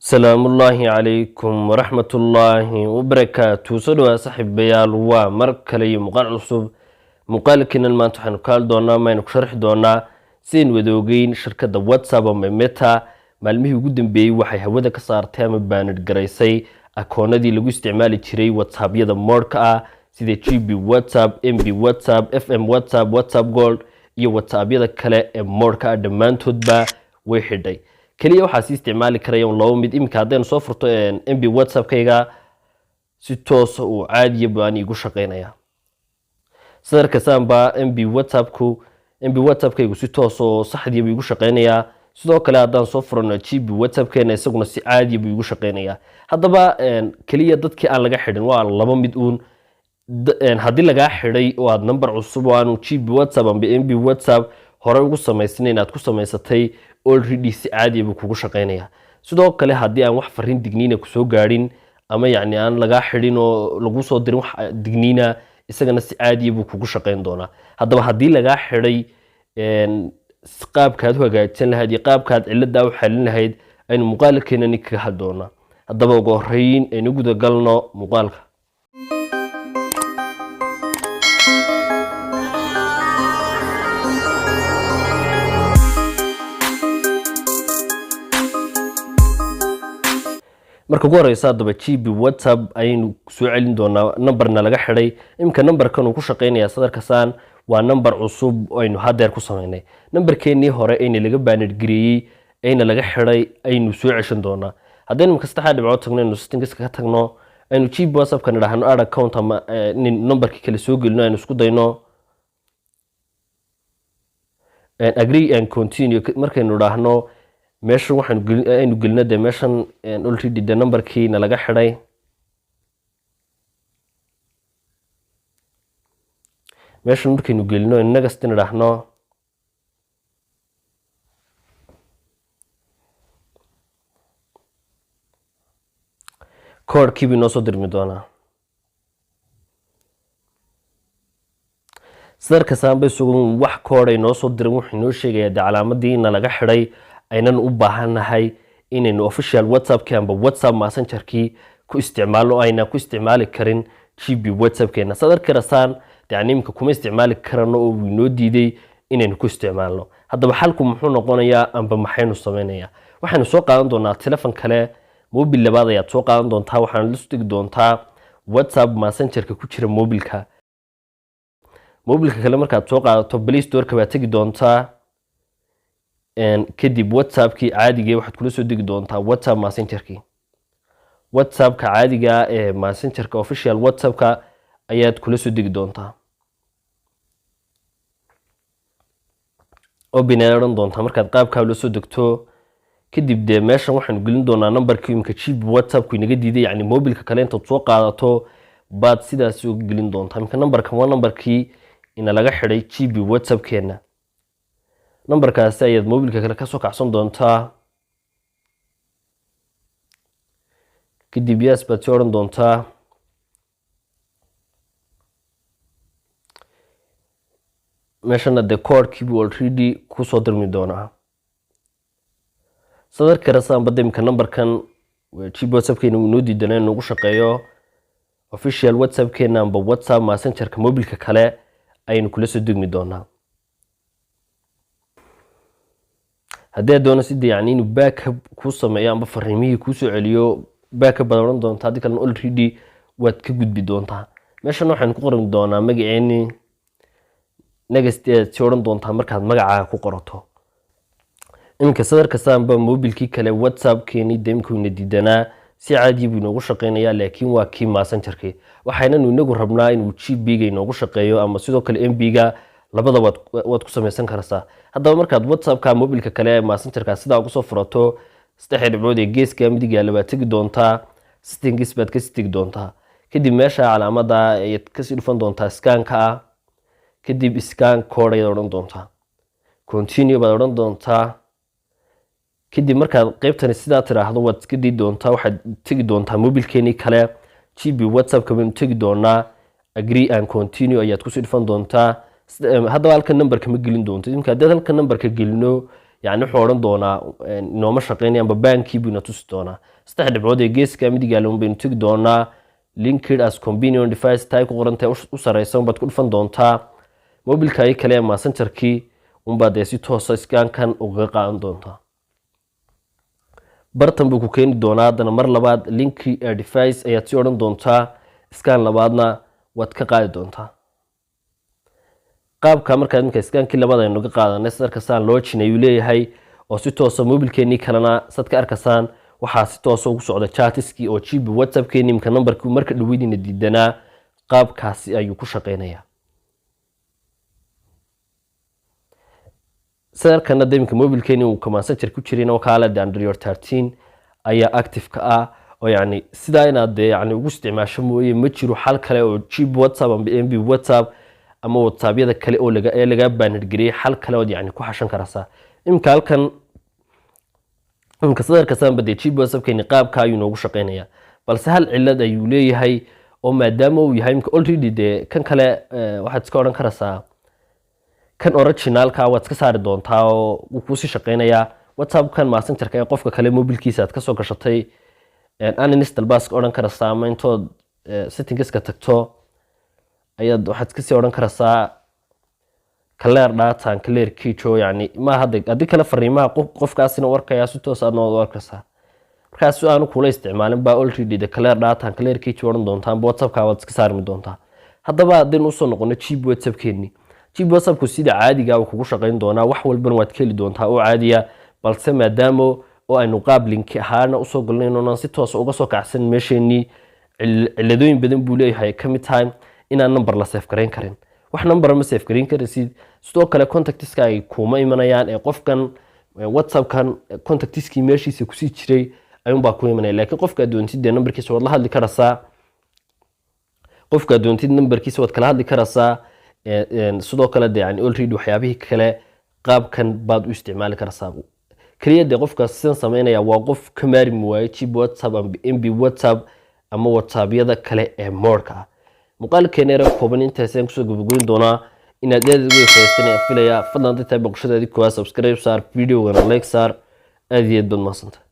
السلام الله عليكم ورحمة الله وبركاته سلوى صاحب بيال ومركلي مقال عصب مقال كنا ما نتحن قال دونا ما نكشرح دونا سين ودوغين شركة واتساب وميتا مالميه قدام بي وحي هودا كسار تام بانر جريسي أكونا دي لغو استعمالي تشري واتساب يدا موركا سيدي جي بي واتساب ام بي واتساب اف ام واتساب واتساب جولد iyo whatsapp yada kale ee moorka dhamaantoodba way xidhay kaliya waxa si isticmaali karayaan laba mid imika hadeen soo furto MB WhatsApp kayga si toos ah oo caadi baan igu shaqeynaya sadarka saamba MB WhatsApp kaygu si toos oo saxdii igu shaqeynaya sidoo kale hadaan soo furno GB WhatsApp keena isaguna si caadi igu shaqeynaya hadaba kaliya dadkii aan laga xidhin waa laba mid uun haddii laga xidhay oo aad number cusub oo aanu GB WhatsApp amba MB WhatsApp hore ugu samaysnayn aad ku samaysatay already si caadi ah kugu shaqeynaya sidoo kale haddii aan wax fariin digniina ku soo gaarin ama yacni aan laga xidhin oo lagu soo dirin wax digniina isagana si caadi ah kugu shaqeyn doona haddaba haddii laga xidhay qaabkaad u hagaajin lahayd iyo qaabkaad cilada u xalin lahayd aynu muuqaalkeena ka hadloona haddaba ugu horeyn aynu guda galno muuqaalka marka ugu horeysa hadaba GB WhatsApp aynu soo celin doonaa numberna laga xidhay imka numberkan uu ku shaqeynaya sadarka saan waa number cusub oo aynu hadeer ku sameynay numberkeennii hore ayna laga banner gareeyay ayna laga xidhay aynu soo ceshan doonaa haddaynu imka saddexda dhibcood tagno settings ka tagno aynu GB WhatsApp kan idhaahno add account ama numberkii kale soo gelino aynu isku dayno agree and continue markaynu idhaahno meeshan waxaan aynu gelino de meeshan already de numberkii na laga xidhay meeshan markaynu gelino next idhaahno koodhkii buu noo soo dirmi doonaa sadarka saanba isugu wax koodh ay noo soo dirin wuxuu noo sheegayaa de calaamadii na laga xidhay aynan u baahanahay inaynu official WhatsApp amba WhatsApp messengerkii ku isticmaalo ayna ku isticmaali karin GB WhatsApp keena sadarka rasaan yani imka kuma isticmaali karano oo inoo diiday inaynu ku isticmaalno haddaba xalku muxuu noqonayaa amba maxaynu sameeynaya waxaanu soo qaadan doonaa telefoon kale mobile labaad ayaad soo qaadan doontaa waxaan la soo doontaa WhatsApp messengerka ku jira mobilka kale markaad soo qaadato Play Store ka baad tagi doontaa kadib WhatsApp-kii caadiga waxaad kula soo digi doontaa WhatsApp messengerkii WhatsApp-ka caadiga ee messengerka official WhatsApp-ka ayaad kula soo digi doontaa oo binaaran doontaa markaad qaabka la soo degto kadib de meeshan waxaan gelin doonaa numberkii imka GB WhatsApp-ku inaga diiday yani mobilka kale inta soo qaadato baad sidaas u gelin doontaa imka numberkan waa numberkii ina laga xidhay GB WhatsApp keena numberkaasi ayaad mobilka kale ka soo kacsan doontaa kadib yes baad soo oran doontaa meeshana de koodhkii buu already ku soo dirmi doonaa sadarka rasaan badimka numberkan GB WhatsApp keena uu noo diidanay inuu ugu shaqeeyo official WhatsApp keena amba WhatsApp messengerka mobilka kale aynu kula soo degmi doonaa haddii aad doonaysid yani inuu backup ku sameeyo amba fariimihii ku soo celiyo backup baad oran doontaa hadii kale already waad ka gudbi doontaa meeshan waxaan ku qoran doonaa magaceeni next aad oran doontaa markaad magacaaga ku qorato imka sadarka saanba mobilkii kale WhatsApp keeni deemku ina diidanaa si caadi buu inoogu shaqeynayaa laakiin waa kii messengerkii waxaynanu inagu rabnaa inuu GB-ga inoogu shaqeeyo ama sidoo kale MB-ga labadaba waad ku samaysan kartaa haddaba markaad WhatsApp-ka mobilka kale ee messengerka sidaa ugu soo furato saddex dhibcood ee geeska midiga labaad tagi doontaa settings baad ka tagi doontaa kadib meesha calaamada ayaad ka sii dhufan doontaa scan-ka kadib scan code ayaad oran doontaa continue baad oran doontaa kadib markaad qaybtani sidaa tiraahdo waad iska dii doontaa waxaad tagi doontaa mobilkeeni kale GB WhatsApp-ka baynu tagi doonaa agree and continue ayaad ku sii dhufan doontaa haddaba halka numberka ma gelin doonto imka haddii halka numberka gelino يعني wuxuu oran doonaa inooma shaqeynayaan babaankii buu ina tusi doonaa 3 dhibcood ee geeska midiga loo baynu tagi doonaa linked as convenient device tay ku qorantay u sareysan baad ku dhufan doontaa mobilka ay kale messengerkii baad si toos ah scankan uga qaadan doontaa bartan buu ku keeni doonaa hadana mar labaad linki device ayaad si oran doontaa scan labaadna waad ka qaadi doontaa qaabka markaad markaa scankii labada aynu ka qaadanay sida arkasaan login ayuu leeyahay oo si toos ah mobilkeeni kalena sadka arkasaan waxa si toos ah ugu socda chatiskii oo GB WhatsAppkeeni imka numberkii marka dhaweydina diidanaa qaabkaasi ayuu ku shaqeynayaa سيركنا دايما موبيل كيني وكمان سنتر كوتشرينا وكالة دي اندرويد 13 ايا اكتف كا ويعني سيداينا دي يعني ugu isticmaasho mooyee ma jiro xal kale oo chip WhatsApp ama MB WhatsApp ama WhatsApp-yada kale oo laga banner gareeyay xal kale oo yani ku xashan karasa imka halkan sawirka sanbadee chip WhatsApp keeni qaabka ayuu noogu shaqeynaya balse hal cilad ayuu leeyahay oo maadaama uu yahay imka already de kan kale waxaad iska oran karaysaa kan originalka waad ka saari doontaa oo uu ku sii shaqeynaya WhatsApp kan messengerka ee qofka kale mobilkiisa aad ka soo gashatay uninstall bask oran karaysaa ama intood settingska tagto ayaad waxaad ka sii oran karaysaa clear data and clear keycho yani ma hadii kala fariimaha qofkaasina warkaya si toos ah noo warkaysaa markaas aanu kula isticmaalin ba already the clear data and clear keycho oran doontaa WhatsApp-ka waad iska saarmi doontaa haddaba hadii uu soo noqono chip WhatsApp keeni chip WhatsApp ku sida caadiga ah kugu shaqeyn doona wax walba waad keli doontaa oo caadiya balse maadaama oo aynu qaab link ahaan u soo galnayno si toos uga soo kacsan meesheeni ciladooyin badan buu leeyahay kamid tahay inaan number la save gareyn karin wax number ma save gareyn karaysid sidoo kale contactska ay kuma imanayaan ee qofkan WhatsApp kan contactski meeshiisa ku sii jiray ayuun baa ku imanay laakiin qofka doontid numberkiisa wad la hadli karaysaa qofka doontid numberkiisa wad kala hadli karaysaa sidoo kale yani already waxyaabihii kale qaabkan baad u isticmaali karaysaa kaliya de qofka sidan sameynaya waa qof ka maarmi waayo chip WhatsApp ama MB WhatsApp ama WhatsApp-yada kale ee moorka muuqaalkeena yar kooban intaas aan kusoo gabagabeyn doonaa inaad aad ugu faa'iideysan filaya fadlan dadka boqoshada koowaad subscribe saar video-gana like saar aad iyo aad baad mahadsantahay